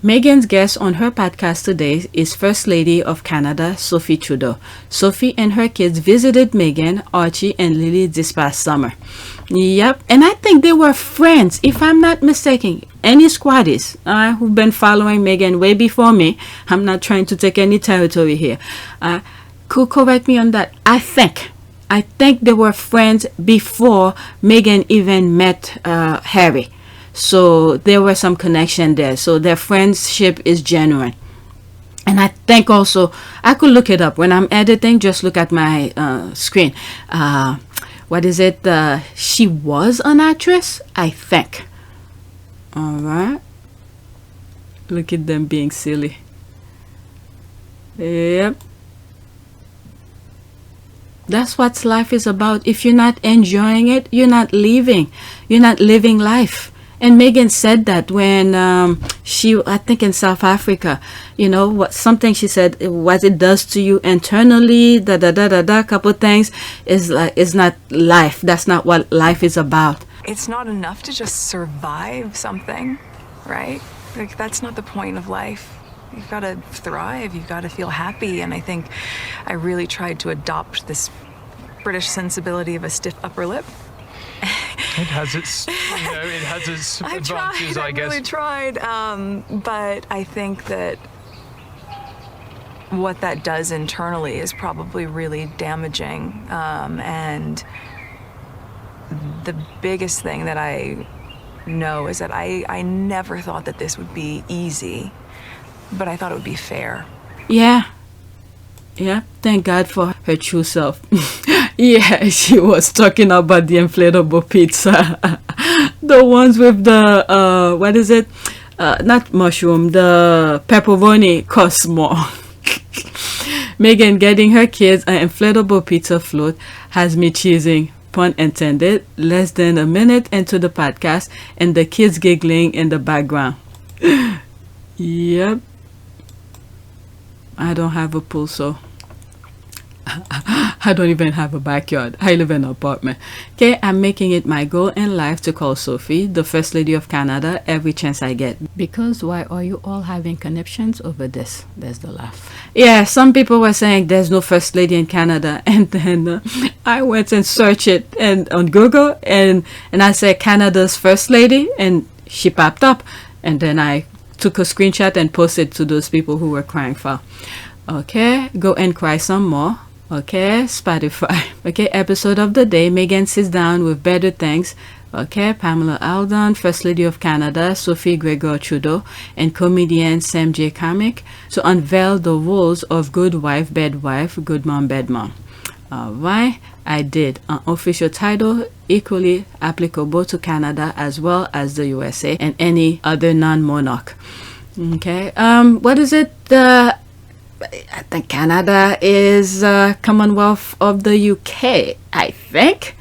Meghan's guest on her podcast today is First Lady of Canada, Sophie Trudeau. Sophie and her kids visited Meghan, Archie, and Lily this past summer. Yep, and I think they were friends, if I'm not mistaken. Any squaddies who've been following Meghan way before me, I'm not trying to take any territory here, could correct me on that. I think they were friends before Meghan even met Harry. So there was some connection there. So their friendship is genuine. And I think also, I could look it up. When I'm editing, just look at my screen. What is it? She was an actress, I think. All right. Look at them being silly. Yep. That's what life is about. If you're not enjoying it, you're not living. You're not living life. And Meghan said that when I think in South Africa, you know, something she said, what it does to you internally, couple things, is not life. That's not what life is about. It's not enough to just survive something, right? Like, that's not the point of life. You've got to thrive. You've got to feel happy. And I think I really tried to adopt this British sensibility of a stiff upper lip. It has its advantages, I guess. I really tried, but I think that what that does internally is probably really damaging. And the biggest thing that I know is that I never thought that this would be easy, but I thought it would be fair. Yeah, thank God for her true self. Yeah, she was talking about the inflatable pizza. The ones with the, what is it? Not mushroom, the pepperoni costs more. Meghan getting her kids an inflatable pizza float has me cheesing, pun intended, less than a minute into the podcast, and the kids giggling in the background. Yep. I don't have a pool, so I don't even have a backyard. I live in an apartment. Okay, I'm making it my goal in life to call Sophie, the First Lady of Canada, every chance I get. Because why are you all having conniptions over this? There's the laugh. Yeah, some people were saying there's no First Lady in Canada, and then I went and searched it on Google, and I said Canada's First Lady, and she popped up, and then I took a screenshot and posted to those people who were crying foul. Okay, go and cry some more. Okay, Spotify. Okay, episode of the day. Meghan sits down with better things. Okay, Pamela Alden, First Lady of Canada, Sophie Gregor Trudeau, and comedian Sam J. Comic to unveil the rules of good wife, bad wife, good mom, bad mom. Alright, I did. An official title equally applicable to Canada as well as the USA and any other non-monarch. Okay, what is it? I think Canada is Commonwealth of the UK, I think.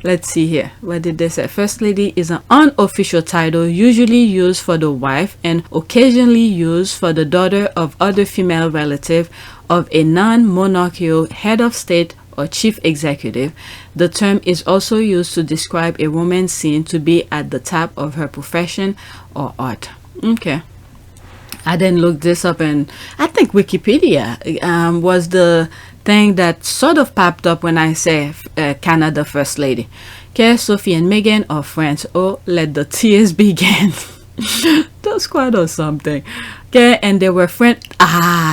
Let's see here. What did they say? First Lady is an unofficial title usually used for the wife and occasionally used for the daughter of other female relative of a non-monarchical head of state or chief executive. The term is also used to describe a woman seen to be at the top of her profession or art. Okay. I didn't look this up, and I think Wikipedia was the thing that sort of popped up when I say Canada First Lady. Okay, Sophie and Meghan are friends. Oh, let the tears begin. The squad or something. Okay, and they were friends.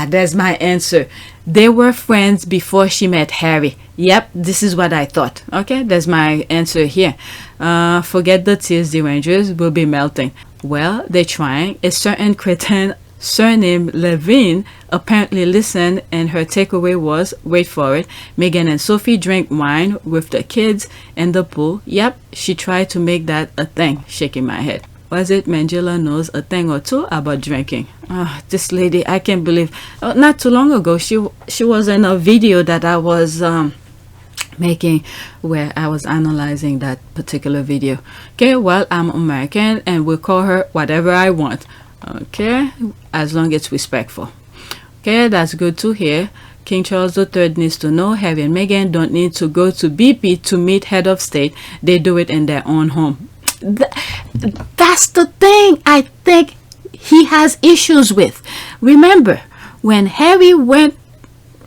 There's my answer. They were friends before she met Harry. Yep, this is what I thought. Okay, there's my answer here. Forget the tears, the Rangers will be melting. Well, they're trying. A certain cretin surnamed Levine apparently listened, and her takeaway was, wait for it, Meghan and Sophie drank wine with the kids in the pool. Yep, she tried to make that a thing, shaking my head. Was it Mangela knows a thing or two about drinking? This lady, I can't believe. Not too long ago, she was in a video that I was making where I was analyzing that particular video. Okay, well, I'm American and we'll call her whatever I want. Okay, as long as it's respectful. Okay, that's good to hear. King Charles III needs to know Harry and Meghan don't need to go to BP to meet head of state. They do it in their own home. That's the thing I think he has issues with. Remember, when Harry went,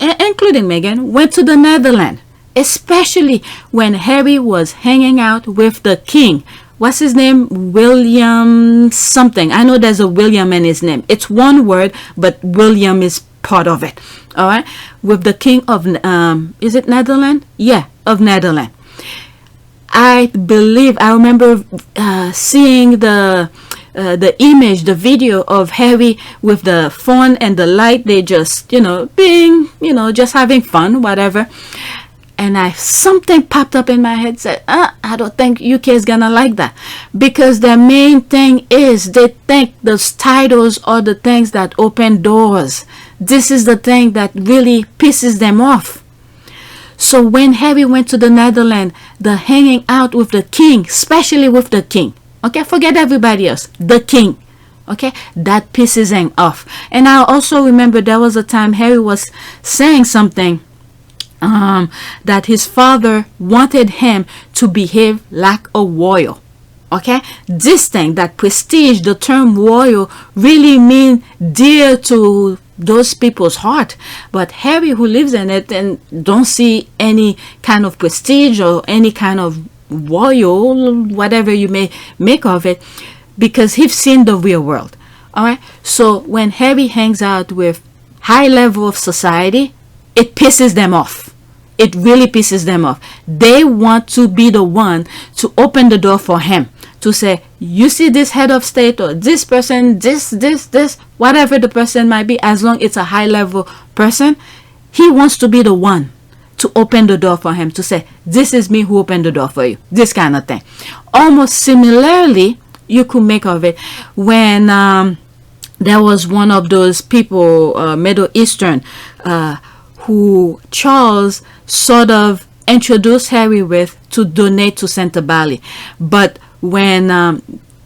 including Meghan, went to the Netherlands, especially when Harry was hanging out with the king. What's his name? William something. I know there's a William in his name. It's one word, but William is part of it. All right? With the king of, is it Netherlands? Yeah, of Netherlands. I remember seeing the image, the video of Harry with the phone and the light. They just, being, just having fun, whatever. And something popped up in my head, said, I don't think UK is gonna like that, because their main thing is they think those titles are the things that open doors. This is the thing that really pisses them off. So when Harry went to the Netherlands, the hanging out with the king, especially with the king, okay, forget everybody else, the king, okay, that pisses him off. And I also remember there was a time Harry was saying something, that his father wanted him to behave like a royal. Okay, this thing, that prestige, the term royal, really mean dear to those people's heart. But Harry, who lives in it and don't see any kind of prestige or any kind of royal, whatever you may make of it, because he's seen the real world. All right, so when Harry hangs out with high level of society, it pisses them off. It really pisses them off. They want to be the one to open the door for him, to say, you see this head of state or this person, this, whatever the person might be, as long it's a high level person, he wants to be the one to open the door for him, to say, this is me who opened the door for you, this kind of thing. Almost similarly, you could make of it when there was one of those people, Middle Eastern, who Charles sort of introduced Harry with to donate to Santa Bali. But when,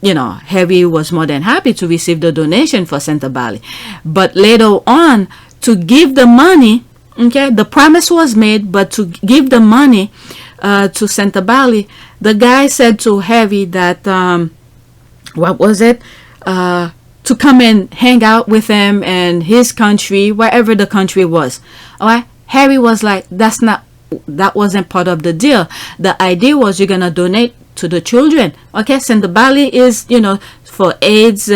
Harry was more than happy to receive the donation for Santa Bali. But later on, to give the money, okay, the promise was made, but to give the money to Santa Bali, the guy said to Harry that, what was it? To come and hang out with him in his country, wherever the country was. All right. Harry was like, that wasn't part of the deal. The idea was you're going to donate to the children. Okay. Santa Bali is, for AIDS,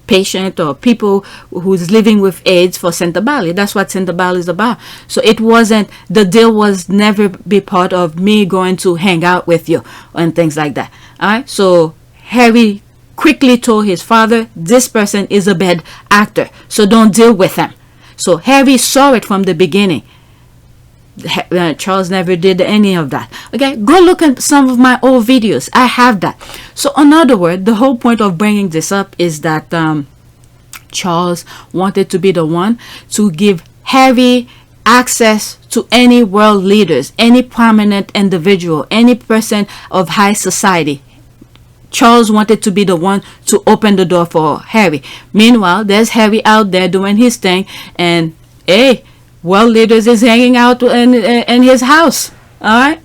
patient or people who's living with AIDS for Santa Bali. That's what Santa Bali is about. So it wasn't, the deal was never be part of me going to hang out with you and things like that. All right. So Harry quickly told his father, this person is a bad actor, so don't deal with him. So Harry saw it from the beginning. Charles never did any of that. Okay, go look at some of my old videos. I have that. So in other words, the whole point of bringing this up is that Charles wanted to be the one to give Harry access to any world leaders, any prominent individual, any person of high society. Charles wanted to be the one to open the door for Harry. Meanwhile, there's Harry out there doing his thing, and hey, world leaders is hanging out in his house. All right,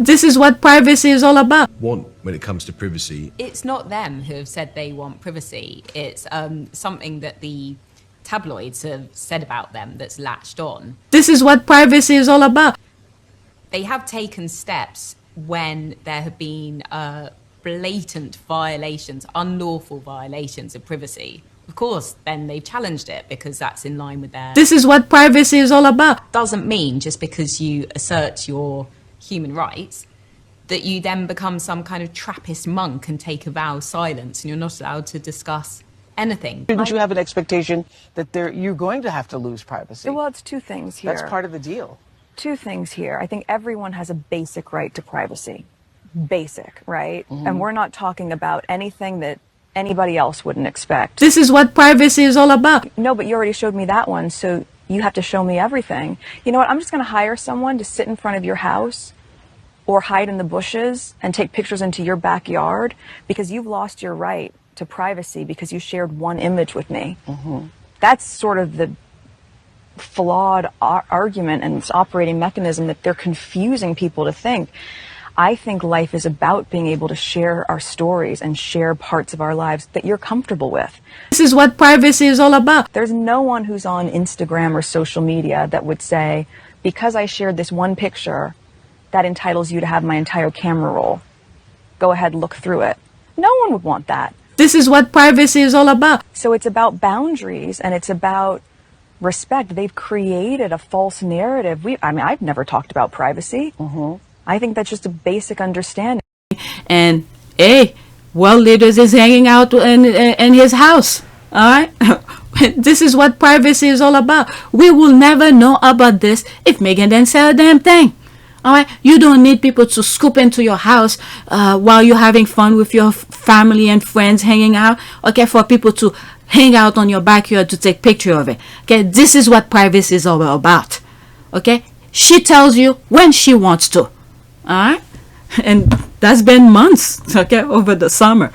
this is what privacy is all about. When it comes to privacy, it's not them who have said they want privacy. It's something that the tabloids have said about them that's latched on. This is what privacy is all about. They have taken steps when there have been blatant violations, unlawful violations of privacy. Of course, then they've challenged it because that's in line with their... This is what privacy is all about. Doesn't mean just because you assert your human rights that you then become some kind of Trappist monk and take a vow of silence and you're not allowed to discuss anything. Shouldn't you have an expectation that you're going to have to lose privacy? Well, it's two things here. That's part of the deal. Two things here. I think everyone has a basic right to privacy. Basic, right? Mm-hmm. And we're not talking about anything that anybody else wouldn't expect. This is what privacy is all about. No, but you already showed me that one, so you have to show me everything. You know what? I'm just going to hire someone to sit in front of your house or hide in the bushes and take pictures into your backyard because you've lost your right to privacy because you shared one image with me. Mm-hmm. That's sort of the flawed argument and its operating mechanism, that they're confusing people to think. I think life is about being able to share our stories and share parts of our lives that you're comfortable with. This is what privacy is all about. There's no one who's on Instagram or social media that would say, because I shared this one picture, that entitles you to have my entire camera roll. Go ahead, look through it. No one would want that. This is what privacy is all about. So it's about boundaries and it's about respect. They've created a false narrative. I've never talked about privacy. I think that's just a basic understanding. And hey, world leaders is hanging out in his house. All right. This is what privacy is all about. We will never know about this if Meghan didn't say a damn thing. All right. You don't need people to scoop into your house while you're having fun with your family and friends hanging out. Okay. For people to hang out on your backyard to take picture of it. Okay. This is what privacy is all about. Okay. She tells you when she wants to. All right. And that's been months, okay, over the summer.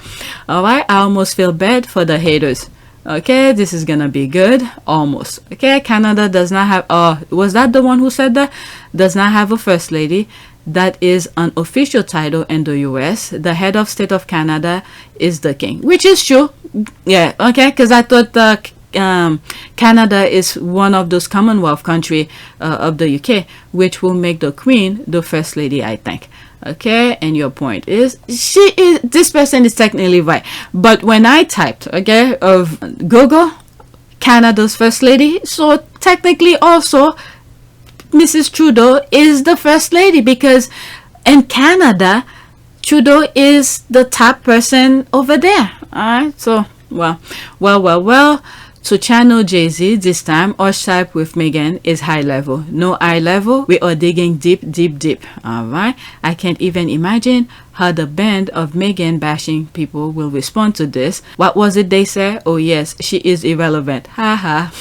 All right. I almost feel bad for the haters. Okay, this is gonna be good. Almost. Okay, Canada does not have was that the one who said that? Does not have a first lady. That is an official title in the US. The head of state of Canada is the king, which is true. Yeah, okay, because I thought Canada is one of those Commonwealth country of the UK, which will make the Queen the first lady, I think. Okay, and your point is this person is technically right, but when I typed of Google Canada's first lady, so technically also Mrs. Trudeau is the first lady, because in Canada Trudeau is the top person over there. All right, so well. To channel Jay-Z this time, Archetype with Meghan is high level. No eye level. We are digging deep. Alright. I can't even imagine how the band of Meghan bashing people will respond to this. What was it they said? Oh yes, she is irrelevant. Haha.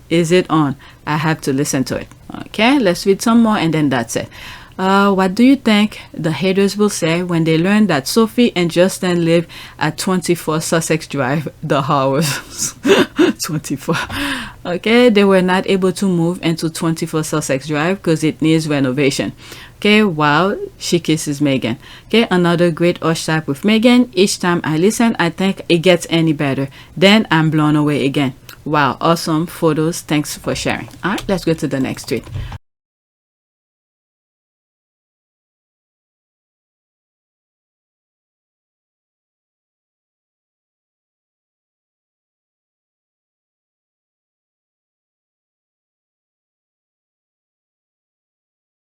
Is it on? I have to listen to it. Okay, let's read some more and then that's it. What do you think the haters will say when they learn that Sophie and Justin live at 24 Sussex Drive, the Howers? 24. Okay, they were not able to move into 24 Sussex Drive because it needs renovation. Okay, while she kisses Meghan. Okay, another great Archetype with Meghan. Each time I listen, I think it gets any better. Then I'm blown away again. Wow, awesome photos. Thanks for sharing. All right, let's go to the next tweet.